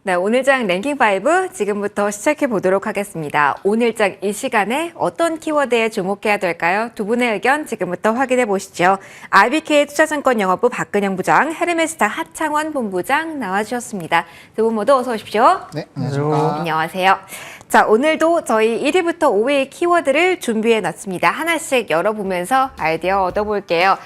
네, 오늘장 랭킹5 지금부터 시작해 보도록 하겠습니다. 오늘장 이 시간에 어떤 키워드에 주목해야 될까요? 두 분의 의견 지금부터 확인해 보시죠. RBK 투자증권 영업부 박근영 부장, 헤르메스타 하창원 본부장 나와주셨습니다. 두 분 모두 어서 오십시오. 네, 안녕하십니까. 안녕하세요. 자, 오늘도 저희 1위부터 5위의 키워드를 준비해 놨습니다. 하나씩 열어보면서 아이디어 얻어볼게요.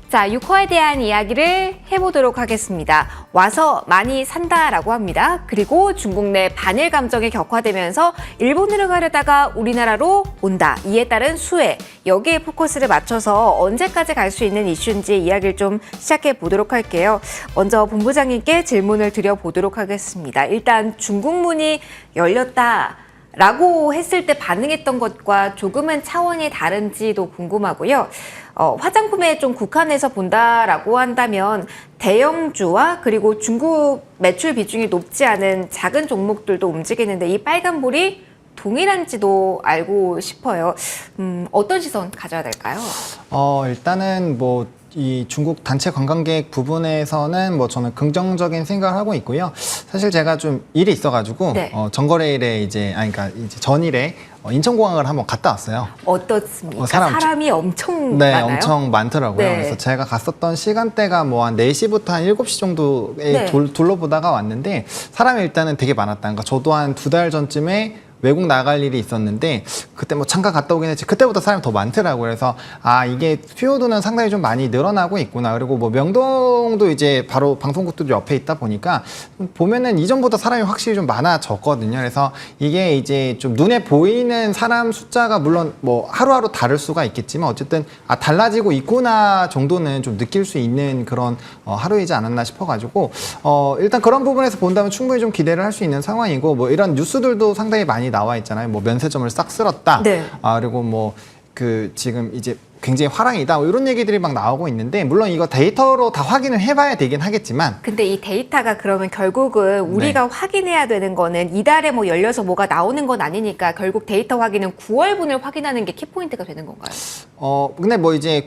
자, 6호에 대한 이야기를 해보도록 하겠습니다. 와서 많이 산다라고 합니다. 그리고 중국 내 반일 감정이 격화되면서 일본으로 가려다가 우리나라로 온다. 이에 따른 수혜. 여기에 포커스를 맞춰서 언제까지 갈 수 있는 이슈인지 이야기를 좀 시작해 보도록 할게요. 먼저 본부장님께 질문을 드려보도록 하겠습니다. 일단 중국문이 열렸다. 라고 했을 때 반응했던 것과 조금은 차원이 다른지도 궁금하고요. 화장품에 좀 국한해서 본다라고 한다면 대형주와 그리고 중국 매출 비중이 높지 않은 작은 종목들도 움직이는데 이 빨간불이 동일한지도 알고 싶어요. 어떤 시선 가져야 될까요? 일단은 이 중국 단체 관광객 부분에서는 저는 긍정적인 생각을 하고 있고요. 사실 제가 좀 일이 있어가지고 네. 전거래일에 그러니까 전일에 인천공항을 한번 갔다 왔어요. 어떻습니까? 사람이 사람이 엄청 네, 많아요? 엄청 많더라고요. 네. 그래서 제가 갔었던 시간대가 한 4시부터 한 7시 정도에 네. 둘러보다가 왔는데 사람이 일단은 되게 많았다. 그러니까 저도 한 2달 전쯤에 외국 나갈 일이 있었는데 그때 잠깐 갔다 오긴 했지 그때보다 사람이 더 많더라고요. 그래서 이게 수요도는 상당히 좀 많이 늘어나고 있구나. 그리고 명동도 이제 바로 방송국도 옆에 있다 보니까 보면은 이전보다 사람이 확실히 좀 많아졌거든요. 그래서 이게 이제 좀 눈에 보이는 사람 숫자가 물론 하루하루 다를 수가 있겠지만 어쨌든 달라지고 있구나 정도는 좀 느낄 수 있는 그런 하루이지 않았나 싶어가지고 일단 그런 부분에서 본다면 충분히 좀 기대를 할 수 있는 상황이고 이런 뉴스들도 상당히 많이 나와 있잖아요. 면세점을 싹 쓸었다. 네. 그리고 지금 이제 굉장히 화랑이다. 이런 얘기들이 막 나오고 있는데 물론 이거 데이터로 다 확인을 해봐야 되긴 하겠지만 근데 이 데이터가 그러면 결국은 우리가 확인해야 되는 거는 이달에 열려서 뭐가 나오는 건 아니니까 결국 데이터 확인은 9월분을 확인하는 게 키포인트가 되는 건가요? 근데 이제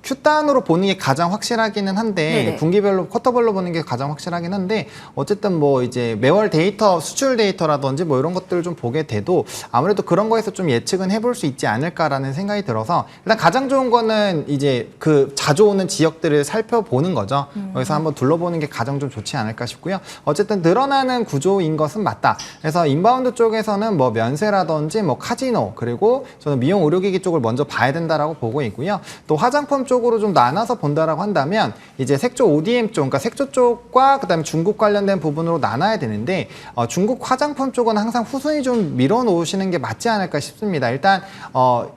Q단으로 보는 게 가장 확실하기는 한데 네네. 분기별로 쿼터별로 보는 게 가장 확실하긴 한데 어쨌든 이제 매월 데이터 수출 데이터라든지 이런 것들을 좀 보게 돼도 아무래도 그런 거에서 좀 예측은 해볼 수 있지 않을까라는 생각이 들어서 일단 가장 좋은 거는 이제 그 자주 오는 지역들을 살펴보는 거죠. 그래서 한번 둘러보는 게 가장 좀 좋지 않을까 싶고요. 어쨌든 늘어나는 구조인 것은 맞다. 그래서 인바운드 쪽에서는 면세라든지 카지노 그리고 저는 미용 의료기기 쪽을 먼저 봐야 된다라고 보고 있고요. 또 화장품 쪽으로 좀 나눠서 본다라고 한다면 이제 색조 ODM 쪽, 그러니까 색조 쪽과 그다음에 중국 관련된 부분으로 나눠야 되는데 중국 화장품 쪽은 항상 후순위 좀 밀어놓으시는 게 맞지 않을까 싶습니다. 일단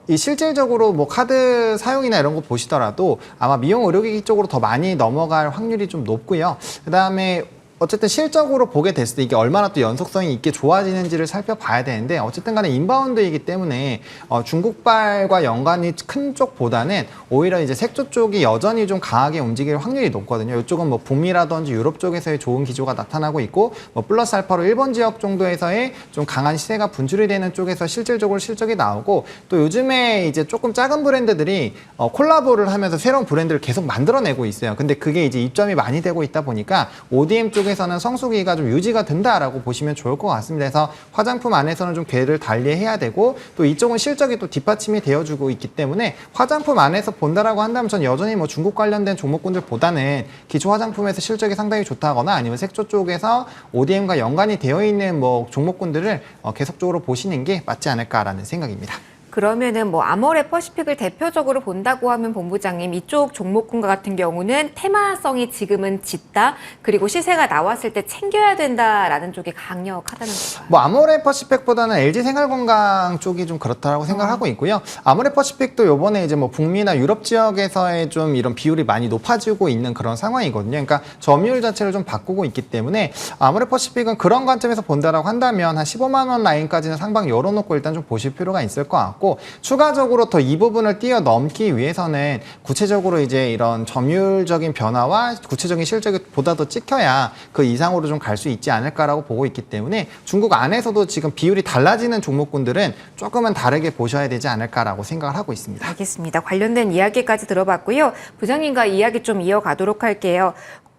이 실질적으로 카드 사용이나 이런 거 보시더라도 아마 미용 의료기기 쪽으로 더 많이 넘어갈 확률이 좀 높고요. 그다음에 어쨌든 실적으로 보게 됐을 때 이게 얼마나 또 연속성이 있게 좋아지는지를 살펴봐야 되는데 어쨌든 간에 인바운드이기 때문에 중국발과 연관이 큰 쪽보다는 오히려 이제 색조 쪽이 여전히 좀 강하게 움직일 확률이 높거든요. 이쪽은 북미라든지 유럽 쪽에서의 좋은 기조가 나타나고 있고 플러스 알파로 일본 지역 정도에서의 좀 강한 시세가 분출이 되는 쪽에서 실질적으로 실적이 나오고 또 요즘에 이제 조금 작은 브랜드들이 콜라보를 하면서 새로운 브랜드를 계속 만들어내고 있어요. 근데 그게 이제 입점이 많이 되고 있다 보니까 ODM 쪽에서는 성수기가 좀 유지가 된다라고 보시면 좋을 것 같습니다. 그래서 화장품 안에서는 좀 궤를 달리해야 되고 또 이쪽은 실적이 또 뒷받침이 되어주고 있기 때문에 화장품 안에서 본다라고 한다면 전 여전히 중국 관련된 종목군들보다는 기초 화장품에서 실적이 상당히 좋다거나 아니면 색조 쪽에서 ODM과 연관이 되어 있는 종목군들을 계속적으로 보시는 게 맞지 않을까라는 생각입니다. 그러면은 아모레 퍼시픽을 대표적으로 본다고 하면 본부장님 이쪽 종목군과 같은 경우는 테마성이 지금은 짙다. 그리고 시세가 나왔을 때 챙겨야 된다라는 쪽이 강력하다는 건가요? 아모레 퍼시픽보다는 LG생활건강 쪽이 좀 그렇다고 생각하고 있고요. 아모레 퍼시픽도 요번에 이제 북미나 유럽 지역에서의 좀 이런 비율이 많이 높아지고 있는 그런 상황이거든요. 그러니까 점유율 자체를 좀 바꾸고 있기 때문에 아모레 퍼시픽은 그런 관점에서 본다라고 한다면 한 15만 원 라인까지는 상방 열어놓고 일단 좀 보실 필요가 있을 것 같고 추가적으로 더 이 부분을 뛰어넘기 위해서는 구체적으로 이제 이런 점유율적인 변화와 구체적인 실적이 보다 더 찍혀야 그 이상으로 좀 갈 수 있지 않을까라고 보고 있기 때문에 중국 안에서도 지금 비율이 달라지는 종목군들은 조금은 다르게 보셔야 되지 않을까라고 생각을 하고 있습니다. 알겠습니다. 관련된 이야기까지 들어봤고요. 부장님과 이야기 좀 이어가도록 할게요.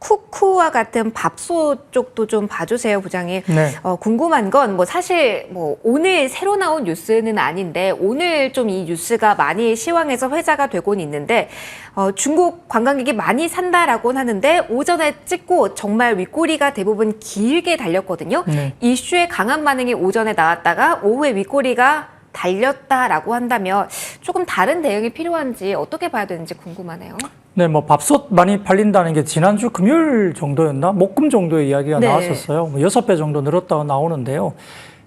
쿠쿠와 같은 밥솥 쪽도 좀 봐주세요, 부장님. 네. 궁금한 건 뭐 사실 뭐 오늘 새로 나온 뉴스는 아닌데 오늘 좀 이 뉴스가 많이 시황에서 회자가 되곤 있는데 중국 관광객이 많이 산다라고는 하는데 오전에 찍고 정말 윗꼬리가 대부분 길게 달렸거든요. 네. 이슈의 강한 반응이 오전에 나왔다가 오후에 윗꼬리가 달렸다라고 한다면 조금 다른 대응이 필요한지 어떻게 봐야 되는지 궁금하네요. 네, 뭐 밥솥 많이 팔린다는 게 지난주 금요일 정도였나? 목금 정도의 이야기가 네. 나왔었어요. 뭐 6배 정도 늘었다고 나오는데요.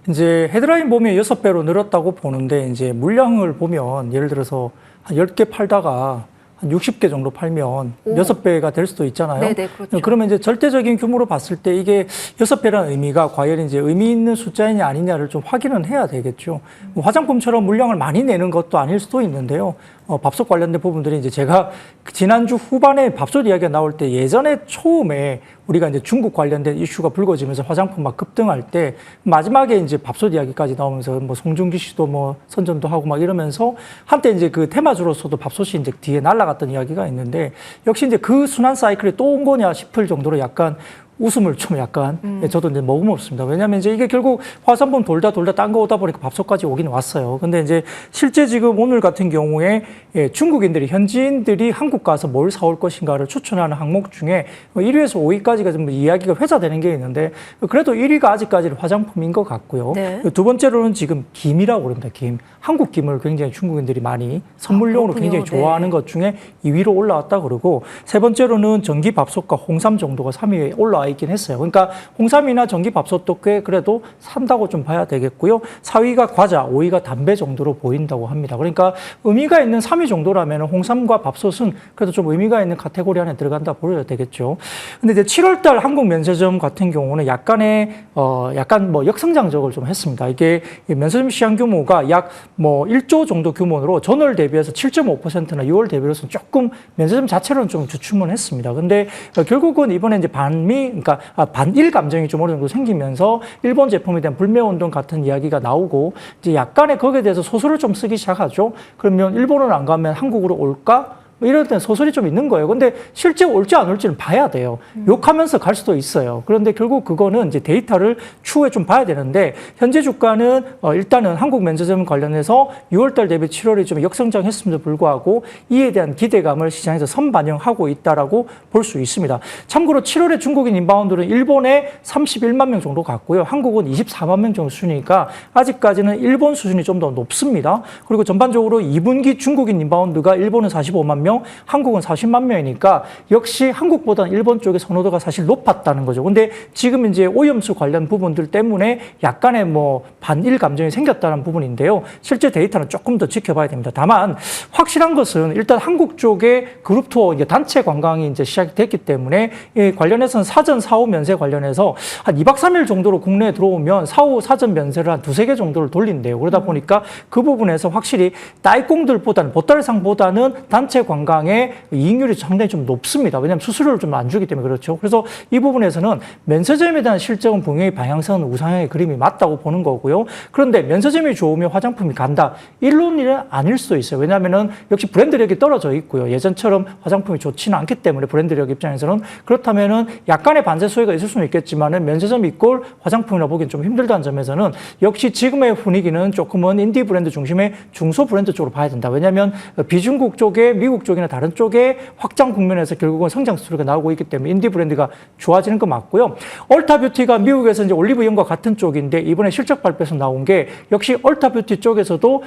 이제 헤드라인 보면 6배로 늘었다고 보는데 이제 물량을 보면 예를 들어서 한 10개 팔다가 한 60개 정도 팔면 6배가 될 수도 있잖아요. 네네, 그렇죠. 그러면 이제 절대적인 규모로 봤을 때 이게 6배라는 의미가 과연 이제 의미 있는 숫자이냐 아니냐를 좀 확인은 해야 되겠죠. 뭐 화장품처럼 물량을 많이 내는 것도 아닐 수도 있는데요. 밥솥 관련된 부분들이 이제 제가 지난주 후반에 밥솥 이야기가 나올 때 예전에 처음에 우리가 이제 중국 관련된 이슈가 불거지면서 화장품 막 급등할 때 마지막에 이제 밥솥 이야기까지 나오면서 뭐 송중기 씨도 뭐 선전도 하고 막 이러면서 한때 이제 그 테마주로서도 밥솥이 이제 뒤에 날아갔던 이야기가 있는데 역시 이제 그 순환 사이클이 또 온 거냐 싶을 정도로 약간 웃음을 좀 약간 저도 이제 머금었습니다. 왜냐하면 이제 이게 결국 화산품 돌다 딴 거 오다 보니까 밥솥까지 오긴 왔어요. 근데 이제 실제 지금 오늘 같은 경우에 중국인들이 현지인들이 한국 가서 뭘 사올 것인가를 추천하는 항목 중에 1위에서 5위까지가 좀 이야기가 회자되는 게 있는데 그래도 1위가 아직까지는 화장품인 것 같고요. 네. 두 번째로는 지금 김이라고 그럽니다. 김. 한국 김을 굉장히 중국인들이 많이 선물용으로 그렇군요. 굉장히 좋아하는 것 중에 2위로 올라왔다 그러고 세 번째로는 전기 밥솥과 홍삼 정도가 3위에 올라와 있긴 했어요. 그러니까 홍삼이나 전기 밥솥도 꽤 그래도 산다고 좀 봐야 되겠고요. 4위가 과자, 5위가 담배 정도로 보인다고 합니다. 그러니까 의미가 있는 3위 정도라면 홍삼과 밥솥은 그래도 좀 의미가 있는 카테고리 안에 들어간다 보여야 되겠죠. 근데 이제 7월 달 한국 면세점 같은 경우는 약간 뭐 역성장적을 좀 했습니다. 이게 면세점 시장 규모가 약 뭐 1조 정도 규모로 전월 대비해서 7.5%나 6월 대비해서 조금 면세점 자체로는 좀 주춤은 했습니다. 근데 결국은 이번에 이제 그러니까 반일 감정이 좀 어느 정도 생기면서 일본 제품에 대한 불매 운동 같은 이야기가 나오고 이제 약간의 거기에 대해서 소설을 좀 쓰기 시작하죠. 그러면 일본을 안 가면 한국으로 올까? 뭐 이럴 때는 소설이 좀 있는 거예요. 근데 실제 올지 안 올지는 봐야 돼요. 욕하면서 갈 수도 있어요. 그런데 결국 그거는 이제 데이터를 추후에 좀 봐야 되는데 현재 주가는 일단은 한국 면세점 관련해서 6월달 대비 7월이 좀 역성장했음에도 불구하고 이에 대한 기대감을 시장에서 선반영하고 있다라고 볼 수 있습니다. 참고로 7월에 중국인 인바운드는 일본에 31만 명 정도 갔고요. 한국은 24만 명 정도 수준이니까 아직까지는 일본 수준이 좀 더 높습니다. 그리고 전반적으로 2분기 중국인 인바운드가 일본은 45만 명, 한국은 40만 명이니까 역시 한국보다는 일본 쪽의 선호도가 사실 높았다는 거죠. 근데 지금 이제 오염수 관련 부분들 때문에 약간의 뭐 반일 감정이 생겼다는 부분인데요. 실제 데이터는 조금 더 지켜봐야 됩니다. 다만 확실한 것은 일단 한국 쪽의 그룹 투어 이제 단체 관광이 이제 시작이 됐기 때문에 이 관련해서는 사전 사후 면세 관련해서 한 2박 3일 정도로 국내에 들어오면 사후 사전 면세를 한 2-3개 정도를 돌린대요. 그러다 보니까 그 부분에서 확실히 따이공들보다는 보따리상보다는 단체 관광의 이익률이 상당히 좀 높습니다. 왜냐하면 수수료를 좀 안 주기 때문에 그렇죠. 그래서 이 부분에서는 면세점에 대한 실적은 분명히 방향성은 우상향의 그림이 맞다고 보는 거고요. 그런데 면세점이 좋으면 화장품이 간다. 이론은 아닐 수도 있어요. 왜냐하면 역시 브랜드력이 떨어져 있고요. 예전처럼 화장품이 좋지는 않기 때문에 브랜드력 입장에서는 그렇다면은 약간의 반세 소외가 있을 수는 있겠지만은 면세점 이꼴 화장품이라 보기엔 좀 힘들다는 점에서는 역시 지금의 분위기는 조금은 인디 브랜드 중심의 중소 브랜드 쪽으로 봐야 된다. 왜냐하면 비중국 쪽에 미국 쪽이나 다른 쪽에 확장 국면에서 결국은 성장 스토리가 나오고 있기 때문에 인디 브랜드가 좋아지는 거 맞고요. 얼타뷰티가 미국에서 이제 올리브영과 같은 쪽인데 이번에 실적 발표에서 나온 게 역시 얼타뷰티 쪽에서도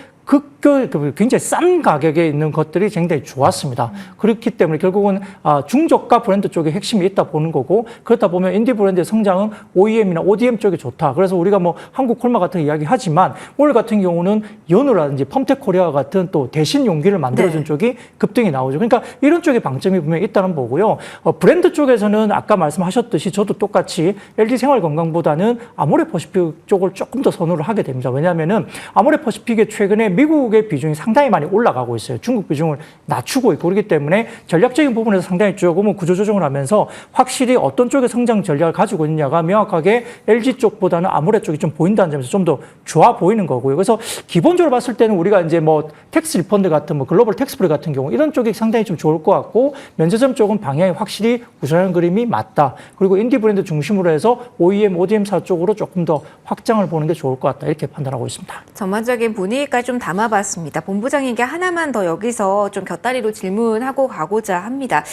굉장히 싼 가격에 있는 것들이 굉장히 좋았습니다. 그렇기 때문에 결국은 중저가 브랜드 쪽에 핵심이 있다 보는 거고 그렇다 보면 인디 브랜드의 성장은 OEM이나 ODM 쪽이 좋다. 그래서 우리가 뭐 한국 콜마 같은 이야기 하지만 오늘 같은 경우는 연우라든지 펌텍 코리아 같은 또 대신 용기를 만들어준 쪽이 급등이 나오죠. 그러니까 이런 쪽에 방점이 분명히 있다는 거고요. 브랜드 쪽에서는 아까 말씀하셨듯이 저도 똑같이 LG 생활건강보다는 아모레 퍼시픽 쪽을 조금 더 선호를 하게 됩니다. 왜냐하면은 아모레 퍼시픽의 최근에 미국의 비중이 상당히 많이 올라가고 있어요. 중국 비중을 낮추고 있고 그렇기 때문에 전략적인 부분에서 상당히 조금은 구조조정을 하면서 확실히 어떤 쪽의 성장 전략을 가지고 있느냐가 명확하게 LG 쪽보다는 아모레 쪽이 좀 보인다는 점에서 좀 더 좋아 보이는 거고요. 그래서 기본적으로 봤을 때는 우리가 이제 뭐 텍스 리펀드 같은 뭐 글로벌 텍스프리 같은 경우 이런 쪽이 상당히 좀 좋을 것 같고 면세점 쪽은 방향이 확실히 우선하는 그림이 맞다. 그리고 인디 브랜드 중심으로 해서 OEM, ODM사 쪽으로 조금 더 확장을 보는 게 좋을 것 같다. 이렇게 판단하고 있습니다. 전반적인 분위기까지 좀 담아봤습니다. 본부장에게 하나만 더 여기서 좀 곁다리로 질문하고 가고자 합니다.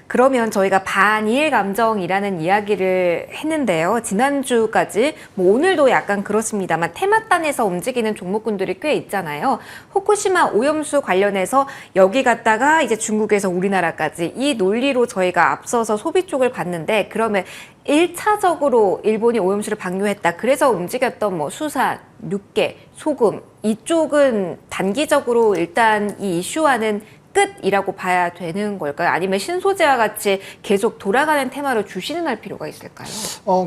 그러면 저희가 반일 감정이라는 이야기를 했는데요. 지난주까지 뭐 오늘도 약간 그렇습니다만 테마단에서 움직이는 종목군들이 꽤 있잖아요. 후쿠시마 오염수 관련해서 여기 갔다가 이제 중국에서 우리나라까지 이 논리로 저희가 앞서서 소비 쪽을 봤는데 그러면 1차적으로 일본이 오염수를 방류했다. 그래서 움직였던 뭐 수산, 육계, 소금 이쪽은 단기적으로 일단 이 이슈와는 끝이라고 봐야 되는 걸까요? 아니면 신소재와 같이 계속 돌아가는 테마로 주시는 할 필요가 있을까요?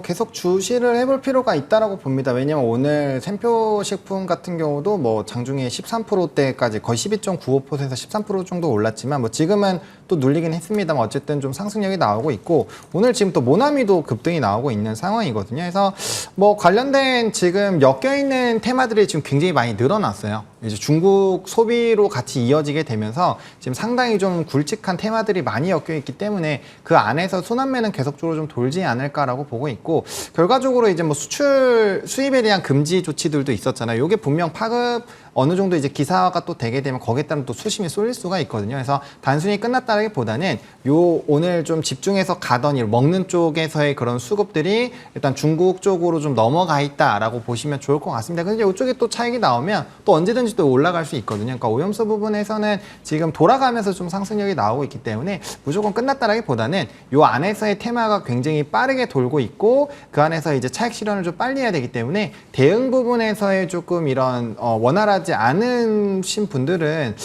계속 주시를 해볼 필요가 있다라고 봅니다. 왜냐면 오늘 샘표식품 같은 경우도 뭐 장중에 13%대까지 거의 12.95%에서 13% 정도 올랐지만 뭐 지금은 또 눌리긴 했습니다만 어쨌든 좀 상승력이 나오고 있고 오늘 지금 또 모나미도 급등이 나오고 있는 상황이거든요. 그래서 뭐 관련된 지금 엮여있는 테마들이 지금 굉장히 많이 늘어났어요. 이제 중국 소비로 같이 이어지게 되면서 지금 상당히 좀 굵직한 테마들이 많이 엮여 있기 때문에 그 안에서 순환매는 계속적으로 좀 돌지 않을까라고 보고 있고 결과적으로 이제 뭐 수출 수입에 대한 금지 조치들도 있었잖아요. 이게 분명 파급 어느 정도 이제 기사화가 또 되게 되면 거기에 따른 또 수심이 쏠릴 수가 있거든요. 그래서 단순히 끝났다기보다는 요 오늘 좀 집중해서 가던 일 먹는 쪽에서의 그런 수급들이 일단 중국 쪽으로 좀 넘어가 있다라고 보시면 좋을 것 같습니다. 근데 이쪽에 또 차익이 나오면 또 언제든지 또 올라갈 수 있거든요. 그러니까 오염수 부분에서는 지금 돌아가면서 좀 상승력이 나오고 있기 때문에 무조건 끝났다라기보다는 요 안에서의 테마가 굉장히 빠르게 돌고 있고 그 안에서 이제 차익 실현을 좀 빨리 해야 되기 때문에 대응 부분에서의 조금 이런 원활하지 않으신 분들은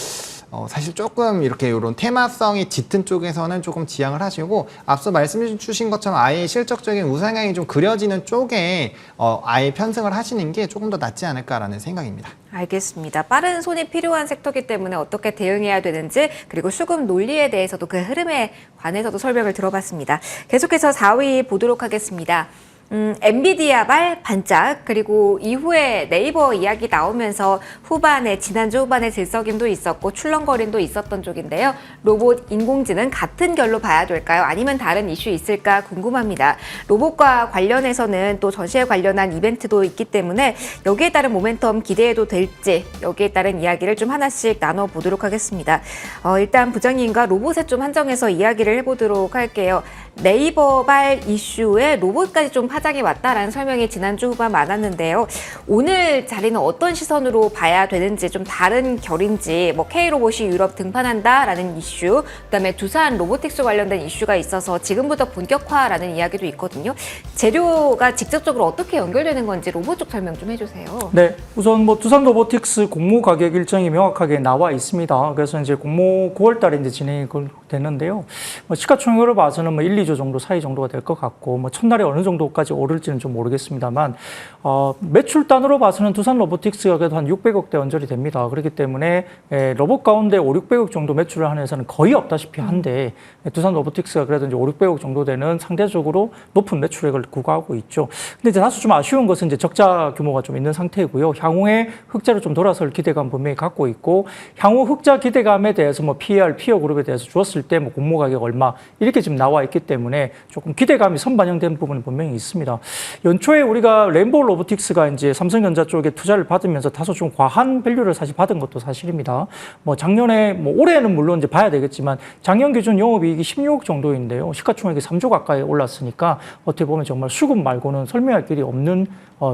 사실 조금 이렇게 이런 테마성이 짙은 쪽에서는 조금 지양을 하시고 앞서 말씀해 주신 것처럼 아예 실적적인 우상향이 좀 그려지는 쪽에 아예 편승을 하시는 게 조금 더 낫지 않을까라는 생각입니다. 알겠습니다. 빠른 손이 필요한 섹터이기 때문에 어떻게 대응해야 되는지 그리고 수급 논리에 대해서도 그 흐름에 관해서도 설명을 들어봤습니다. 계속해서 4위 보도록 하겠습니다. 엔비디아발 반짝 그리고 이후에 네이버 이야기 나오면서 지난주 후반에 들썩임도 있었고 출렁거림도 있었던 쪽인데요. 로봇, 인공지능 같은 결로 봐야 될까요? 아니면 다른 이슈 있을까 궁금합니다. 로봇과 관련해서는 또 전시회 관련한 이벤트도 있기 때문에 여기에 따른 모멘텀 기대해도 될지 여기에 따른 이야기를 좀 하나씩 나눠보도록 하겠습니다. 일단 부장님과 로봇에 좀 한정해서 이야기를 해보도록 할게요. 네이버발 이슈에 로봇까지 좀 파장이 왔다라는 설명이 지난주 후반 많았는데요. 오늘 자리는 어떤 시선으로 봐야 되는지 좀 다른 결인지 뭐 K로봇이 유럽 등판한다라는 이슈 그다음에 두산 로보틱스 관련된 이슈가 있어서 지금부터 본격화라는 이야기도 있거든요. 재료가 직접적으로 어떻게 연결되는 건지 로봇 쪽 설명 좀 해주세요. 네, 우선 뭐 두산 로보틱스 공모 가격 일정이 명확하게 나와 있습니다. 그래서 이제 공모 9월 달에 이제 진행이 됐는데요. 뭐 시가총액으로 봐서는 뭐 1, 2조 정도 사이 정도가 될 것 같고 뭐 첫날에 어느 정도까지 오를지는 좀 모르겠습니다만 매출 단으로 봐서는 두산 로보틱스가 그래도 한 600억대 언저리 됩니다. 그렇기 때문에 로봇 가운데 5, 600억 정도 매출을 하는 회사는 거의 없다시피 한데 두산 로보틱스가 그래도 이제 5, 600억 정도 되는 상대적으로 높은 매출액을 구가하고 있죠. 근데 이제 다소 좀 아쉬운 것은 이제 적자 규모가 좀 있는 상태이고요. 향후에 흑자로 좀 돌아설 기대감 분명히 갖고 있고 향후 흑자 기대감에 대해서 뭐 PER, 피어 그룹에 대해서 주었을 때 뭐 공모 가격 얼마 이렇게 지금 나와 있기 때문에 조금 기대감이 선반영된 부분은 분명히 있습니다. 연초에 우리가 램보 로보틱스가 이제 삼성전자 쪽에 투자를 받으면서 다소 좀 과한 밸류를 사실 받은 것도 사실입니다. 뭐 작년에 뭐 올해는 물론 이제 봐야 되겠지만 작년 기준 영업이익이 16억 정도인데요. 시가총액이 3조 가까이 올랐으니까 어떻게 보면 정말 수급 말고는 설명할 길이 없는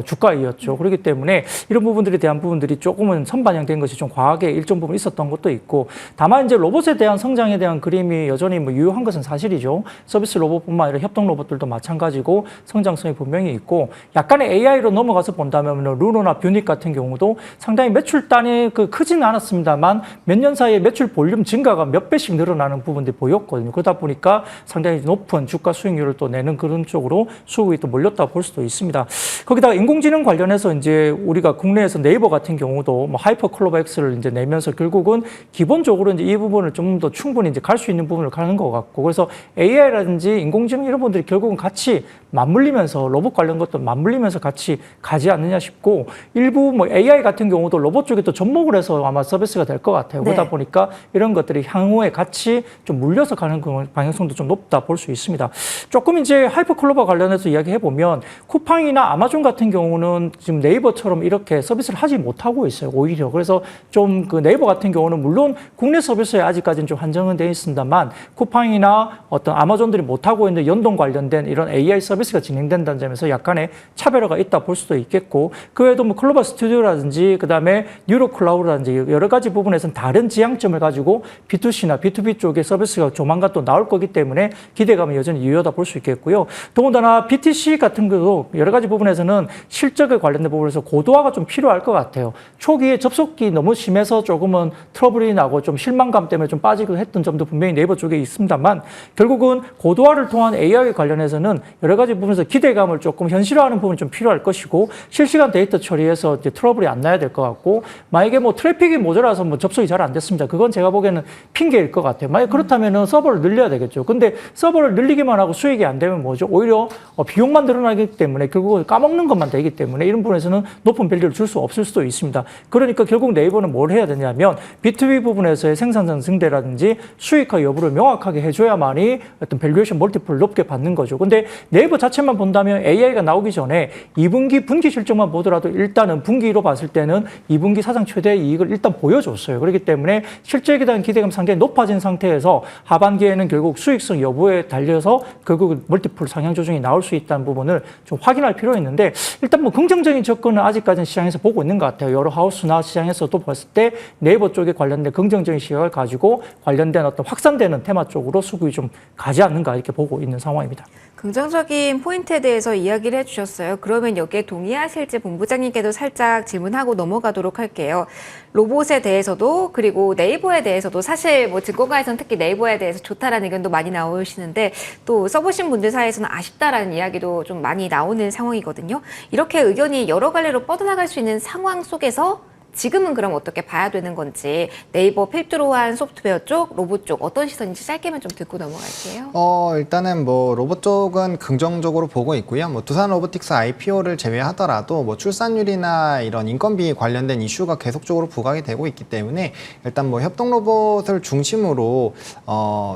주가이었죠. 그렇기 때문에 이런 부분들에 대한 부분들이 조금은 선반영된 것이 좀 과하게 일정 부분 있었던 것도 있고 다만 이제 로봇에 대한 성장에 대한 그림 그림이 여전히 뭐 유효한 것은 사실이죠. 서비스 로봇뿐만 아니라 협동 로봇들도 마찬가지고 성장성이 분명히 있고 약간의 AI로 넘어가서 본다면 루노나 뷰닉 같은 경우도 상당히 매출 단위 크지는 않았습니다만 몇 년 사이에 매출 볼륨 증가가 몇 배씩 늘어나는 부분들이 보였거든요. 그러다 보니까 상당히 높은 주가 수익률을 또 내는 그런 쪽으로 수급이 또 몰렸다 볼 수도 있습니다. 거기다가 인공지능 관련해서 이제 우리가 국내에서 네이버 같은 경우도 뭐 하이퍼 클로버 X를 이제 내면서 결국은 기본적으로 이제 이 부분을 좀 더 충분히 이제 갈 수 있는 부분을 가는 것 같고 그래서 AI라든지 인공지능 이런 분들이 결국은 같이 맞물리면서 로봇 관련 것도 맞물리면서 같이 가지 않느냐 싶고 일부 뭐 AI 같은 경우도 로봇 쪽에 또 접목을 해서 아마 서비스가 될 것 같아요. 네. 그러다 보니까 이런 것들이 향후에 같이 좀 물려서 가는 방향성도 좀 높다 볼 수 있습니다. 조금 이제 하이퍼클로버 관련해서 이야기해 보면 쿠팡이나 아마존 같은 경우는 지금 네이버처럼 이렇게 서비스를 하지 못하고 있어요. 오히려 그래서 좀 그 네이버 같은 경우는 물론 국내 서비스에 아직까지는 좀 한정은 되어 있습니다만 쿠팡이나 어떤 아마존들이 못하고 있는 연동 관련된 이런 AI 서비스가 진행된다는 점에서 약간의 차별화가 있다 볼 수도 있겠고 그 외에도 뭐 클로버 스튜디오라든지 그다음에 뉴로 클라우드라든지 여러 가지 부분에서는 다른 지향점을 가지고 B2C나 B2B 쪽의 서비스가 조만간 또 나올 거기 때문에 기대감은 여전히 유효하다 볼 수 있겠고요. 더군다나 BTC 같은 경우도 여러 가지 부분에서는 실적에 관련된 부분에서 고도화가 좀 필요할 것 같아요. 초기에 접속기 너무 심해서 조금은 트러블이 나고 좀 실망감 때문에 좀 빠지기도 했던 점도 분명히 네이버 쪽에 있습니다만 결국은 고도화를 통한 AI 관련해서는 여러 가지 부분에서 기대감을 조금 현실화하는 부분이 좀 필요할 것이고 실시간 데이터 처리해서 이제 트러블이 안 나야 될 것 같고 만약에 뭐 트래픽이 모자라서 뭐 접속이 잘 안 됐습니다. 그건 제가 보기에는 핑계일 것 같아요. 만약 그렇다면은 서버를 늘려야 되겠죠. 근데 서버를 늘리기만 하고 수익이 안 되면 뭐죠? 오히려 비용만 늘어나기 때문에 결국은 까먹는 것만 되기 때문에 이런 부분에서는 높은 밸류를 줄 수 없을 수도 있습니다. 그러니까 결국 네이버는 뭘 해야 되냐면 B2B 부분에서의 생산성 증대라든지 수익화 여부를 명확하게 해줘야만이 어떤 밸류에이션 멀티플을 높게 받는 거죠. 근데 네이버 자체만 본다면 AI가 나오기 전에 2분기 분기 실적만 보더라도 일단은 분기로 봤을 때는 2분기 사상 최대 이익을 일단 보여줬어요. 그렇기 때문에 실적에 대한 기대감 상당히 높아진 상태에서 하반기에는 결국 수익성 여부에 달려서 결국 멀티플 상향 조정이 나올 수 있다는 부분을 좀 확인할 필요가 있는데 일단 뭐 긍정적인 접근은 아직까지는 시장에서 보고 있는 것 같아요. 여러 하우스나 시장에서도 봤을 때 네이버 쪽에 관련된 긍정적인 시각을 가지고 관련된 어떤 확산되는 테마 쪽으로 수급이 좀 가지 않는가 이렇게 보고 있는 상황입니다. 긍정적인 포인트에 대해서 이야기를 해주셨어요. 그러면 여기에 동의하실지 본부장님께도 살짝 질문하고 넘어가도록 할게요. 로봇에 대해서도 그리고 네이버에 대해서도 사실 뭐 증권가에서는 특히 네이버에 대해서 좋다라는 의견도 많이 나오시는데 또 써보신 분들 사이에서는 아쉽다라는 이야기도 좀 많이 나오는 상황이거든요. 이렇게 의견이 여러 갈래로 뻗어나갈 수 있는 상황 속에서 지금은 그럼 어떻게 봐야 되는 건지 네이버 필두로 한 소프트웨어 쪽, 로봇 쪽 어떤 시선인지 짧게만 좀 듣고 넘어갈게요. 일단은 뭐 로봇 쪽은 긍정적으로 보고 있고요. 뭐 두산 로보틱스 IPO를 제외하더라도 뭐 출산율이나 이런 인건비 관련된 이슈가 계속적으로 부각이 되고 있기 때문에 일단 뭐 협동 로봇을 중심으로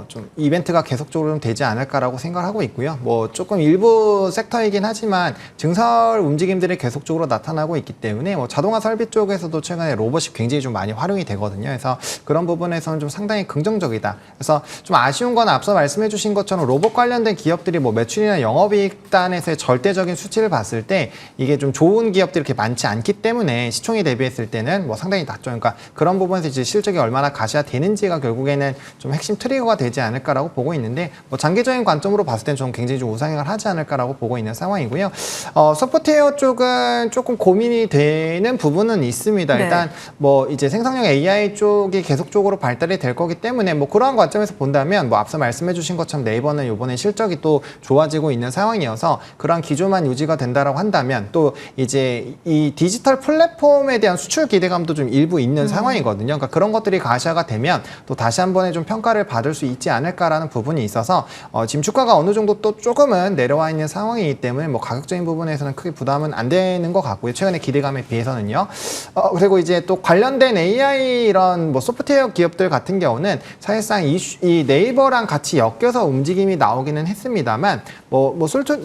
좀 이벤트가 계속적으로 좀 되지 않을까라고 생각하고 있고요. 뭐 조금 일부 섹터이긴 하지만 증설 움직임들이 계속적으로 나타나고 있기 때문에 뭐 자동화 설비 쪽에서도 최근에 로봇이 굉장히 좀 많이 활용이 되거든요. 그래서 그런 부분에서는 좀 상당히 긍정적이다. 그래서 좀 아쉬운 건 앞서 말씀해 주신 것처럼 로봇 관련된 기업들이 뭐 매출이나 영업이익 단에서의 절대적인 수치를 봤을 때 이게 좀 좋은 기업들이 이렇게 많지 않기 때문에 시총에 대비했을 때는 뭐 상당히 낮죠. 그러니까 그런 부분에서 이제 실적이 얼마나 가시화되는지가 결국에는 좀 핵심 트리거가 되지 않을까라고 보고 있는데 뭐 장기적인 관점으로 봤을 때는 좀 굉장히 좀 우상향을 하지 않을까라고 보고 있는 상황이고요. 소프트웨어 쪽은 조금 고민이 되는 부분은 있습니다. 네. 일단 뭐 이제 생성형 AI 쪽이 계속적으로 발달이 될 거기 때문에 뭐 그러한 관점에서 본다면 뭐 앞서 말씀해 주신 것처럼 네이버는 이번에 실적이 또 좋아지고 있는 상황이어서 그러한 기조만 유지가 된다라고 한다면 또 이제 이 디지털 플랫폼에 대한 수출 기대감도 좀 일부 있는 상황이거든요. 그러니까 그런 것들이 가시화가 되면 또 다시 한 번에 좀 평가를 받을 수 있지 않을까라는 부분이 있어서 지금 주가가 어느 정도 또 조금은 내려와 있는 상황이기 때문에 뭐 가격적인 부분에서는 크게 부담은 안 되는 것 같고요. 최근의 기대감에 비해서는요. 그리고 이제 또 관련된 AI 이런 뭐 소프트웨어 기업들 같은 경우는 사실상 이 네이버랑 같이 엮여서 움직임이 나오기는 했습니다만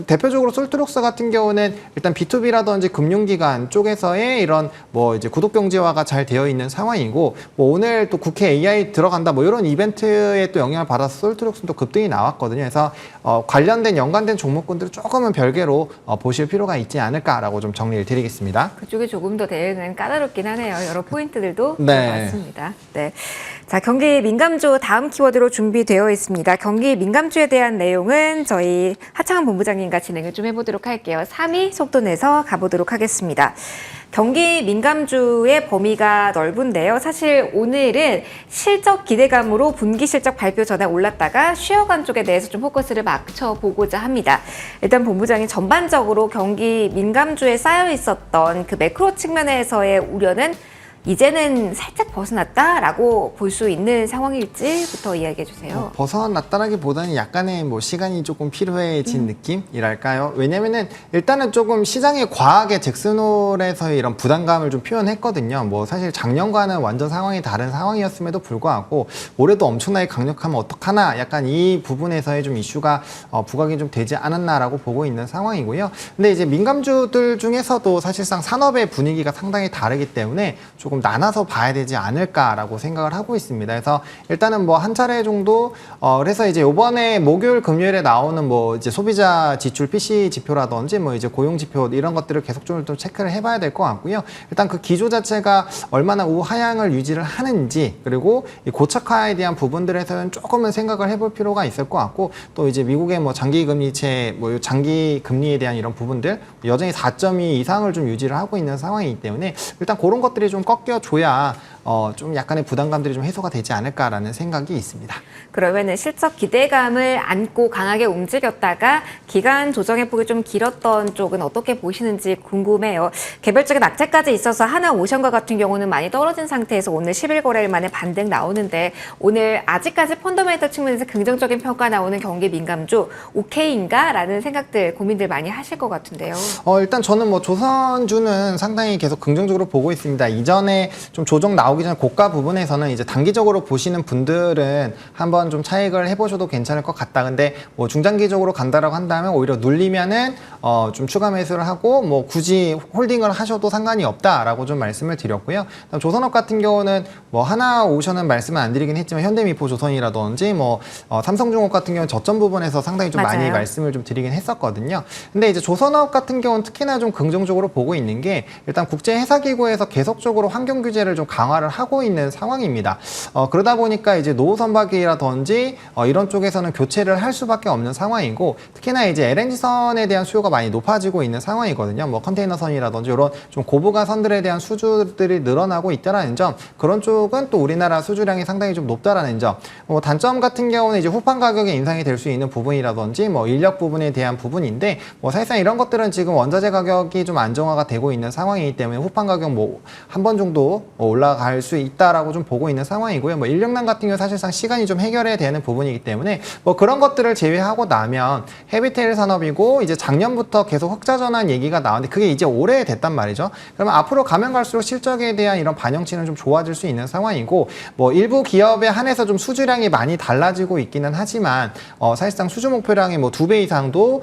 대표적으로 솔트록스 같은 경우는 일단 B2B라든지 금융기관 쪽에서의 이런 뭐 이제 구독경제화가 잘 되어 있는 상황이고 뭐 오늘 또 국회 AI 들어간다 뭐 이런 이벤트에 또 영향을 받아서 솔트록스는 또 급등이 나왔거든요. 그래서 관련된 연관된 종목군들을 조금은 별개로 보실 필요가 있지 않을까라고 좀 정리를 드리겠습니다. 그쪽이 조금 더 대응은 까다롭긴 하네요. 여러 포인트들도 네. 들어봤습니다. 네. 자, 경기 민감주 다음 키워드로 준비되어 있습니다. 경기 민감주에 대한 내용은 저희 하창한 본부장님과 진행을 좀 해보도록 할게요. 3위 속도 내서 가보도록 하겠습니다. 경기 민감주의 범위가 넓은데요. 사실 오늘은 실적 기대감으로 분기 실적 발표 전에 올랐다가 쉬어간 쪽에 대해서 좀 포커스를 맞춰보고자 합니다. 일단 본부장이 전반적으로 경기 민감주에 쌓여 있었던 그 매크로 측면에서의 우려는 이제는 살짝 벗어났다라고 볼 수 있는 상황일지부터 이야기해 주세요. 벗어났다라기보다는 약간의 뭐 시간이 조금 필요해진 느낌이랄까요? 왜냐면은 일단은 조금 시장이 과하게 잭슨홀에서의 이런 부담감을 좀 표현했거든요. 뭐 사실 작년과는 완전 상황이 다른 상황이었음에도 불구하고 올해도 엄청나게 강력하면 어떡하나 약간 이 부분에서의 좀 이슈가 부각이 좀 되지 않았나라고 보고 있는 상황이고요. 근데 이제 민감주들 중에서도 사실상 산업의 분위기가 상당히 다르기 때문에 조금 나눠서 봐야 되지 않을까라고 생각을 하고 있습니다. 그래서 일단은 뭐 한 차례 정도 그래서 이제 이번에 목요일 금요일에 나오는 뭐 이제 소비자 지출 PC 지표라든지 뭐 이제 고용 지표 이런 것들을 계속 좀 체크를 해봐야 될 것 같고요. 일단 그 기조 자체가 얼마나 우하향을 유지를 하는지 그리고 이 고착화에 대한 부분들에서는 조금은 생각을 해볼 필요가 있을 것 같고 또 이제 미국의 뭐 장기 금리채 뭐 장기 금리에 대한 이런 부분들 여전히 4.2 이상을 좀 유지를 하고 있는 상황이기 때문에 일단 그런 것들이 좀 꺾여줘야 좀 약간의 부담감들이 좀 해소가 되지 않을까라는 생각이 있습니다. 그러면은 실적 기대감을 안고 강하게 움직였다가 기간 조정의 폭이 좀 길었던 쪽은 어떻게 보시는지 궁금해요. 개별적인 악재까지 있어서 하나오션과 같은 경우는 많이 떨어진 상태에서 오늘 10일 거래일 만에 반등 나오는데 오늘 아직까지 펀더멘털 측면에서 긍정적인 평가 나오는 경기 민감주 오케이인가? 라는 생각들 고민들 많이 하실 것 같은데요. 일단 저는 뭐 조선주는 상당히 계속 긍정적으로 보고 있습니다. 이전에 좀 조정 나오기 전에 고가 부분에서는 이제 단기적으로 보시는 분들은 한번 좀 차익을 해보셔도 괜찮을 것 같다. 근데 뭐 중장기적으로 간다라고 한다면 오히려 눌리면은 좀 추가 매수를 하고 뭐 굳이 홀딩을 하셔도 상관이 없다라고 좀 말씀을 드렸고요. 조선업 같은 경우는 뭐 하나오션은 말씀을 안 드리긴 했지만 현대미포조선이라든지 뭐 삼성중업 같은 경우는 저점 부분에서 상당히 좀 많이 맞아요. 말씀을 좀 드리긴 했었거든요. 근데 이제 조선업 같은 경우는 특히나 좀 긍정적으로 보고 있는 게 일단 국제회사기구에서 계속적으로 환경 규제를 좀 강화를 하고 있는 상황입니다. 그러다 보니까 이제 노후 선박이라든지 이런 쪽에서는 교체를 할 수밖에 없는 상황이고 특히나 이제 LNG선에 대한 수요가 많이 높아지고 있는 상황이거든요. 뭐 컨테이너선이라든지 이런 좀 고부가 선들에 대한 수주들이 늘어나고 있다라는 점, 그런 쪽은 또 우리나라 수주량이 상당히 좀 높다라는 점. 뭐 단점 같은 경우는 이제 후판 가격에 인상이 될 수 있는 부분이라든지 뭐 인력 부분에 대한 부분인데 뭐 사실상 이런 것들은 지금 원자재 가격이 좀 안정화가 되고 있는 상황이기 때문에 후판 가격 뭐 한 번 정도 올라갈 수 있다라고 좀 보고 있는 상황이고요. 뭐 인력난 같은 경우 사실상 시간이 좀 해결해야 되는 부분이기 때문에 뭐 그런 것들을 제외하고 나면 헤비테일 산업이고 이제 작년부터 계속 흑자 전환 얘기가 나왔는데 그게 이제 올해 됐단 말이죠. 그러면 앞으로 가면 갈수록 실적에 대한 이런 반영치는 좀 좋아질 수 있는 상황이고 뭐 일부 기업에 한해서 좀 수주량이 많이 달라지고 있기는 하지만 사실상 수주 목표량이 뭐 2배 이상도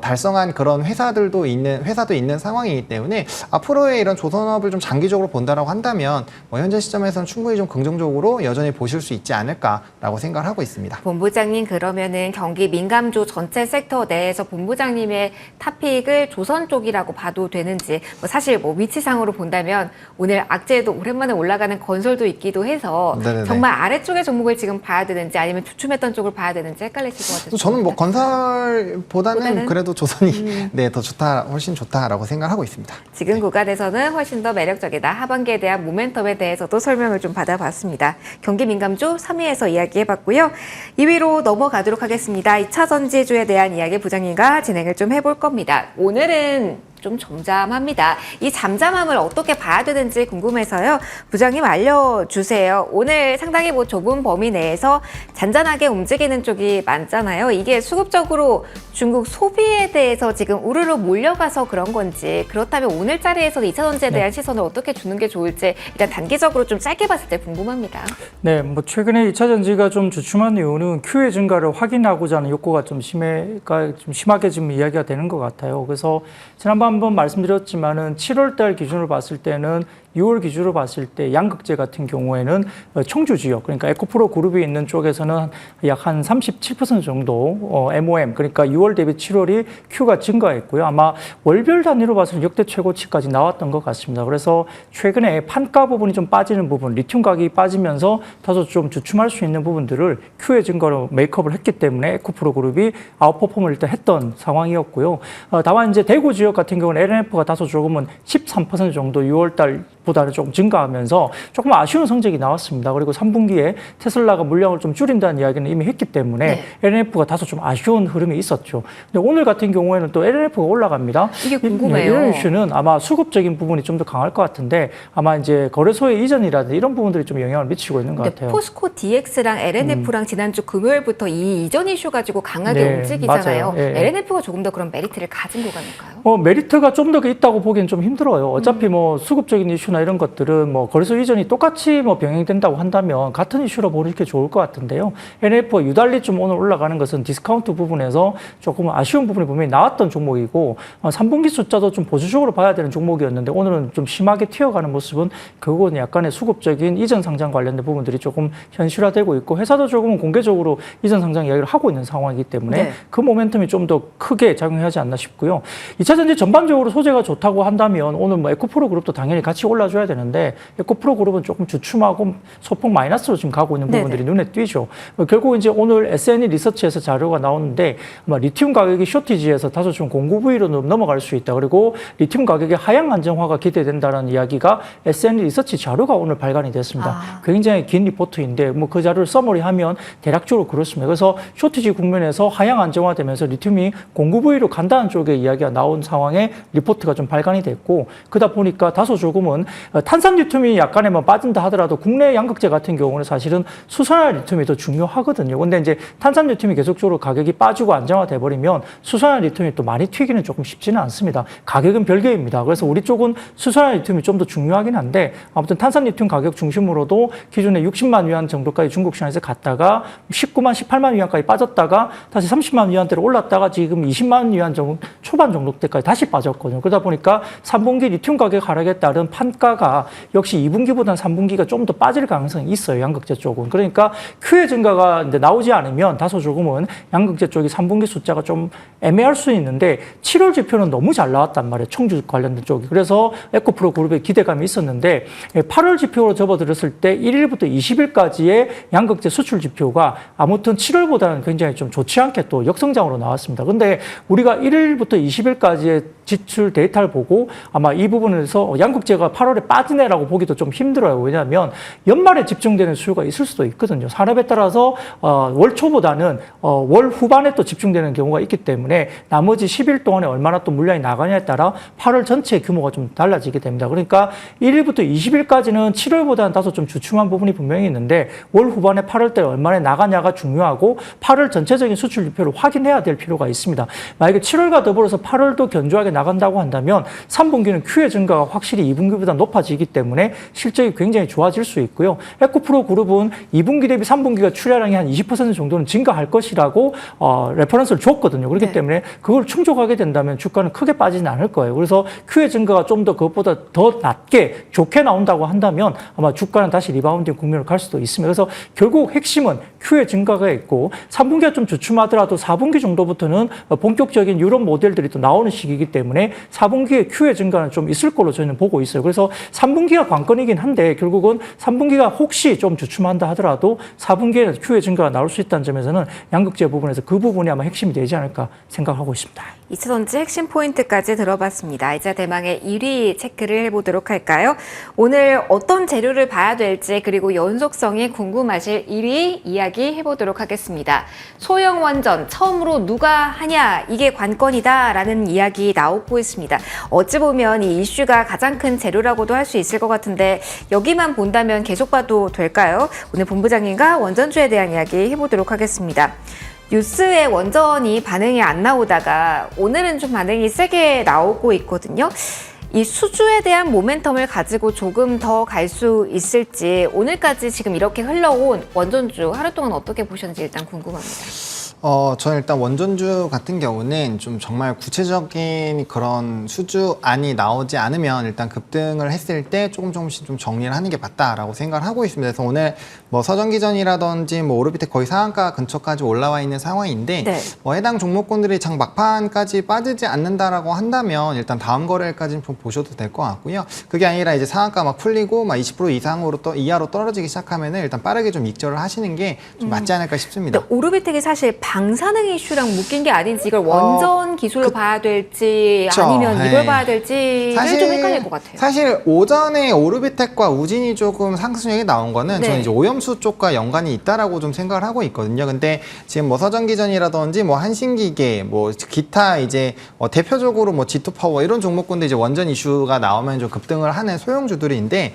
달성한 그런 회사도 있는 상황이기 때문에 앞으로의 이런 조선업을 좀 장기적으로 본다라고 한다면 뭐 현재 시점에서는 충분히 좀 긍정적으로 여전히 보실 수 있지 않을까라고 생각을 하고 있습니다. 본부장님 그러면은 경기 민감주 전체 섹터 내에서 본부장님의 탑픽을 조선 쪽이라고 봐도 되는지 뭐 사실 뭐 위치상으로 본다면 오늘 악재에도 오랜만에 올라가는 건설도 있기도 해서 네네네. 정말 아래쪽의 종목을 지금 봐야 되는지 아니면 주춤했던 쪽을 봐야 되는지 헷갈리실 것 같아요. 저는 뭐 건설보다는 보다는? 그래도 조선이 네, 더 좋다, 훨씬 좋다라고 생각하고 있습니다. 지금 구간에서는 훨씬 더 매력적이다. 하반기에 대한 모멘텀에 대해서도 설명을 좀 받아봤습니다. 경기 민감주 3위에서 이야기해봤고요. 2위로 넘어가도록 하겠습니다. 2차 전지주에 대한 이야기 부장님과 진행을 좀 해볼 겁니다. 오늘은 좀 잠잠합니다. 이 잠잠함을 어떻게 봐야 되는지 궁금해서요. 부장님 알려주세요. 오늘 상당히 뭐 좁은 범위 내에서 잔잔하게 움직이는 쪽이 많잖아요. 이게 수급적으로 중국 소비에 대해서 지금 우르르 몰려가서 그런 건지 그렇다면 오늘 자리에서 2차 전지에 대한 시선을 어떻게 주는 게 좋을지 일단 단기적으로 좀 짧게 봤을 때 궁금합니다. 네, 뭐 최근에 2차 전지가 좀 주춤한 이유는 QE 증가를 확인하고자 하는 욕구가 좀 심하게 지금 이야기가 되는 것 같아요. 그래서 지난번 한번 말씀드렸지만은 7월 달 기준으로 봤을 때는 6월 기준으로 봤을 때 양극재 같은 경우에는 청주 지역, 그러니까 에코프로 그룹이 있는 쪽에서는 약 한 37% 정도 MOM, 그러니까 6월 대비 7월이 Q가 증가했고요. 아마 월별 단위로 봐서 역대 최고치까지 나왔던 것 같습니다. 그래서 최근에 판가 부분이 좀 빠지는 부분, 리튬 가격이 빠지면서 다소 좀 주춤할 수 있는 부분들을 Q의 증가로 메이크업을 했기 때문에 에코프로 그룹이 아웃퍼폼을 일단 했던 상황이었고요. 다만 이제 대구 지역 같은 경우는 LNF가 다소 조금은 13% 정도 6월 달보다는 조금 증가하면서 조금 아쉬운 성적이 나왔습니다. 그리고 3분기에 테슬라가 물량을 좀 줄인다는 이야기는 이미 했기 때문에 네. LNF가 다소 좀 아쉬운 흐름이 있었죠. 근데 오늘 같은 경우에는 또 LNF가 올라갑니다. 이게 궁금해요. 이런 이슈는 아마 수급적인 부분이 좀 더 강할 것 같은데 아마 이제 거래소의 이전이라든지 이런 부분들이 좀 영향을 미치고 있는 것 근데 같아요. 포스코 DX랑 LNF랑 지난주 금요일부터 이 이전 이슈 가지고 강하게 네, 움직이잖아요. 맞아요. 예, 예. LNF가 조금 더 그런 메리트를 가진 구간일까요? 메리트가 좀 더 있다고 보기엔 좀 힘들어요. 어차피 뭐 수급적인 이슈나 이런 것들은 뭐 거래소 이전이 똑같이 뭐 병행된다고 한다면 같은 이슈로 보는 게 좋을 것 같은데요. LNF가 유달리 좀 오늘 올라가는 것은 디스카운트 부분에서 조금 아쉬운 부분이 분명히 나왔던 종목이고 3분기 숫자도 좀 보수적으로 봐야 되는 종목이었는데 오늘은 좀 심하게 튀어가는 모습은 결국은 약간의 수급적인 이전 상장 관련된 부분들이 조금 현실화되고 있고 회사도 조금은 공개적으로 이전 상장 이야기를 하고 있는 상황이기 때문에 네. 그 모멘텀이 좀 더 크게 작용하지 않나 싶고요. 2차 전지 전반적으로 소재가 좋다고 한다면 오늘 뭐 에코프로 그룹도 당연히 같이 올라줘야 되는데 에코프로 그룹은 조금 주춤하고 소폭 마이너스로 지금 가고 있는 부분들이 눈에 띄죠. 결국 이제 오늘 S&E 리서치에서 자료가 나오는데 아마 리튬 가격이 쇼티지에서 다소 좀 공급 부위로 넘어갈 수 있다. 그리고 리튬 가격의 하향 안정화가 기대된다는 이야기가 S&E 리서치 자료가 오늘 발간이 됐습니다. 굉장히 긴 리포트인데 뭐 그 자료를 서머리하면 대략적으로 그렇습니다. 그래서 쇼티지 국면에서 하향 안정화되면서 리튬이 공급 부위로 간다는 쪽의 이야기가 나온 상황에 리포트가 좀 발간이 됐고 그러다 보니까 다소 조금은 탄산 리튬이 약간의 뭐 빠진다 하더라도 국내 양극재 같은 경우는 사실은 수산화 리튬이 더 중요하거든요. 근데 이제 탄산 리튬이 계속적으로 가격이 빠지고 안정화돼 버리면 수산화 리튬이 또 많이 튀기는 조금 쉽지는 않습니다. 가격은 별개입니다. 그래서 우리 쪽은 수산화 리튬이 좀 더 중요하긴 한데 아무튼 탄산 리튬 가격 중심으로도 기존에 60만 위안 정도까지 중국 시장에서 갔다가 19만, 18만 위안까지 빠졌다가 다시 30만 위안대로 올랐다가 지금 20만 위안 정도 초반 정도 때까지 다시 빠졌거든요. 그러다 보니까 3분기 리튬 가격 하락에 따른 판가가 역시 2분기보다는 3분기가 좀 더 빠질 가능성이 있어요. 양극재 쪽은. 그러니까 Q의 증가가 이제 나오지 않으면 다소 조금은 양극재 쪽이 3분기 숫자가 좀 애매할 수 있는데 7월 지표는 너무 잘 나왔단 말이에요. 청주 관련된 쪽이. 그래서 에코프로 그룹에 기대감이 있었는데 8월 지표로 접어들었을 때 1일부터 20일까지의 양극재 수출 지표가 아무튼 7월보다는 굉장히 좀 좋지 않게 또 역성장으로 나왔습니다. 근데 우리가 1일부터 20일까지의 지출 데이터를 보고 아마 이 부분에서 양극재가 8월에 빠지네라고 보기도 좀 힘들어요. 왜냐하면 연말에 집중되는 수요가 있을 수도 있거든요. 산업에 따라서 월 초보다는 월 후반에 또 집중되는 경우가 있기 때문에 나머지 10일 동안에 얼마나 또 물량이 나가냐에 따라 8월 전체 규모가 좀 달라지게 됩니다. 그러니까 1일부터 20일까지는 7월보다는 다소 좀 주춤한 부분이 분명히 있는데 월 후반에 8월 때 얼마나 나가냐가 중요하고 8월 전체적인 수출 지표를 확인해야 될 필요가 있습니다. 만약에 7월과 더불어서 8월도 견조하게 나간다고 한다면 3분기는 Q의 증가가 확실히 2분기보다 높아지기 때문에 실적이 굉장히 좋아질 수 있고요. 에코프로 그룹은 2분기 대비 3분기가 출하량이 한 20% 정도는 증가할 것이라고 레퍼런스를 줬거든요. 그렇기 때문에 그걸 충족하게 된다면 주가는 크게 빠지진 않을 거예요. 그래서 Q의 증가가 좀 더 그것보다 더 낮게 좋게 나온다고 한다면 아마 주가는 다시 리바운딩 국면으로 갈 수도 있습니다. 그래서 결국 핵심은 Q의 증가가 있고 3분기가 좀 주춤하더라도 4분기 정도부터는 본격적인 이런 모델들이 또 나오는 시기이기 때문에 4분기에 Q의 증가는 좀 있을 걸로 저희는 보고 있어요. 그래서 3분기가 관건이긴 한데 결국은 3분기가 혹시 좀 주춤한다 하더라도 4분기에 Q의 증가가 나올 수 있다는 점에서는 양극재 부분에서 그 부분이 아마 핵심이 되지 않을까 생각하고 있습니다. 2차 전지 핵심 포인트까지 들어봤습니다. 이제 대망의 1위 체크를 해보도록 할까요? 오늘 어떤 재료를 봐야 될지 그리고 연속성이 궁금하실 1위 이야기 해보도록 하겠습니다. 소형 원전 처음으로 누가 하냐 이게 관건이다라는 이야기 나오고 있습니다. 어찌 보면 이 이슈가 가장 큰 재료라고도 할 수 있을 것 같은데 여기만 본다면 계속 봐도 될까요? 오늘 본부장님과 원전주에 대한 이야기 해보도록 하겠습니다. 뉴스에 원전이 반응이 안 나오다가 오늘은 좀 반응이 세게 나오고 있거든요. 이 수주에 대한 모멘텀을 가지고 조금 더 갈 수 있을지 오늘까지 지금 이렇게 흘러온 원전주 하루 동안 어떻게 보셨는지 일단 궁금합니다. 저는 일단 원전주 같은 경우는 좀 정말 구체적인 그런 수주안이 나오지 않으면 일단 급등을 했을 때 조금씩 좀 정리를 하는 게 맞다라고 생각을 하고 있습니다. 그래서 오늘 뭐 서전기전이라든지 뭐 오르비트 거의 상한가 근처까지 올라와 있는 상황인데 네. 뭐 해당 종목군들이 장 막판까지 빠지지 않는다라고 한다면 일단 다음 거래일까지는 좀 보셔도 될 것 같고요. 그게 아니라 이제 상한가 막 풀리고 막 20% 이상으로 이하로 떨어지기 시작하면은 일단 빠르게 좀 익절을 하시는 게 좀 맞지 않을까 싶습니다. 근데 오르비텍이 사실 방사능 이슈랑 묶인 게 아닌지 이걸 원전 기술로 봐야 될지 그쵸. 아니면 이걸 네. 봐야 될지를 좀 헷갈릴 것 같아요. 사실 오전에 오르비텍과 우진이 조금 상승력이 나온 거는 네. 저는 이제 오염수 쪽과 연관이 있다라고 좀 생각을 하고 있거든요. 근데 지금 뭐 서전기전이라든지 뭐 한신기계 뭐 기타 이제 대표적으로 뭐 G2파워 이런 종목군들 이제 원전 이슈가 나오면 좀 급등을 하는 소형주들인데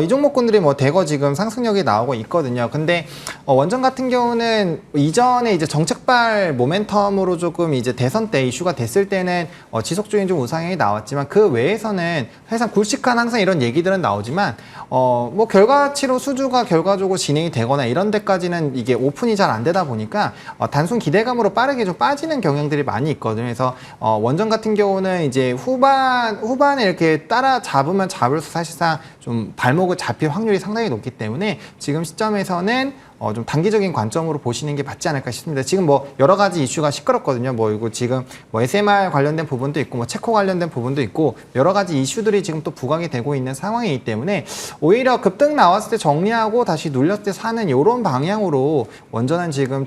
이 종목군들이 뭐 대거 지금 상승력이 나오고 있거든요. 근데 원전 같은 경우는 이전에 이제 정책발 모멘텀으로 조금 이제 대선 때 이슈가 됐을 때는 지속적인 좀 우상향이 나왔지만 그 외에서는 사실상 굵직한 항상 이런 얘기들은 나오지만 뭐 결과치로 수주가 결과적으로 진행이 되거나 이런 데까지는 이게 오픈이 잘 안 되다 보니까 단순 기대감으로 빠르게 좀 빠지는 경향들이 많이 있거든요. 그래서 원전 같은 경우는 이제 후반에 이렇게 따라 잡으면 잡을수록 사실상 좀 발목을 잡힐 확률이 상당히 높기 때문에 지금 시점에서는 좀 단기적인 관점으로 보시는 게 맞지 않을까 싶습니다. 지금 뭐 여러 가지 이슈가 시끄럽거든요. 뭐 이거 지금 뭐 SMR 관련된 부분도 있고 뭐 체코 관련된 부분도 있고 여러 가지 이슈들이 지금 또 부각이 되고 있는 상황이기 때문에 오히려 급등 나왔을 때 정리하고 다시 눌렸을 때 사는 이런 방향으로 원전은 지금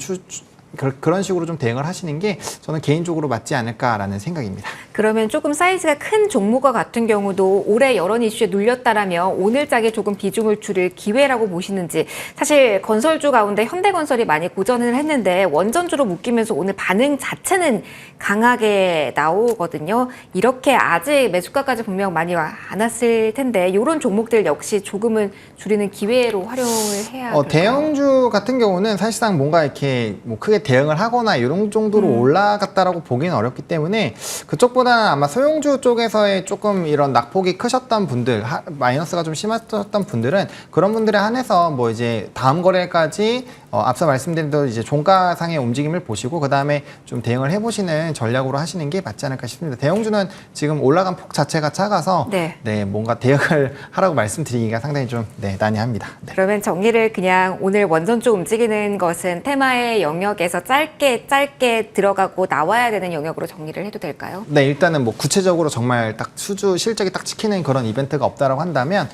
그런 식으로 좀 대응을 하시는 게 저는 개인적으로 맞지 않을까라는 생각입니다. 그러면 조금 사이즈가 큰 종목과 같은 경우도 올해 여론 이슈에 눌렸다라면 오늘장에 조금 비중을 줄일 기회라고 보시는지. 사실 건설주 가운데 현대건설이 많이 고전을 했는데 원전주로 묶이면서 오늘 반응 자체는 강하게 나오거든요. 이렇게 아직 매수가까지 분명 많이 안 왔을 텐데 이런 종목들 역시 조금은 줄이는 기회로 활용을 해야 될까요? 대형주 같은 경우는 사실상 뭔가 이렇게 뭐 크게 대응을 하거나 이런 정도로 올라갔다라고 보기는 어렵기 때문에 그쪽보다는 아마 소형주 쪽에서의 조금 이런 낙폭이 크셨던 분들, 마이너스가 좀 심했던 분들은 그런 분들에 한해서 뭐 이제 다음 거래까지 앞서 말씀드린 대로 이제 종가상의 움직임을 보시고 그 다음에 좀 대응을 해보시는 전략으로 하시는 게 맞지 않을까 싶습니다. 대형주는 지금 올라간 폭 자체가 작아서 네. 뭔가 대응을 하라고 말씀드리기가 상당히 좀 난해합니다. 네. 그러면 정리를 그냥 오늘 원전 쪽 움직이는 것은 테마의 영역에서 짧게 들어가고 나와야 되는 영역으로 정리를 해도 될까요? 네, 일단은 뭐 구체적으로 정말 딱 수주 실적이 딱 찍히는 그런 이벤트가 없다라고 한다면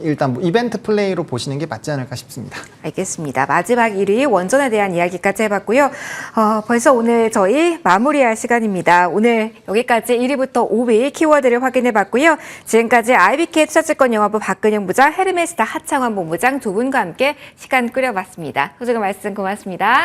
일단 뭐 이벤트 플레이로 보시는 게 맞지 않을까 싶습니다. 알겠습니다. 마지막 1위 원전에 대한 이야기까지 해봤고요. 벌써 오늘 저희 마무리할 시간입니다. 오늘 여기까지 1위부터 5위 키워드를 확인해봤고요. 지금까지 IBK 투자증권 영화부 박근영 부장, 헤르메스타 하창환 본부장 두 분과 함께 시간 끌어봤습니다. 소중한 말씀 고맙습니다.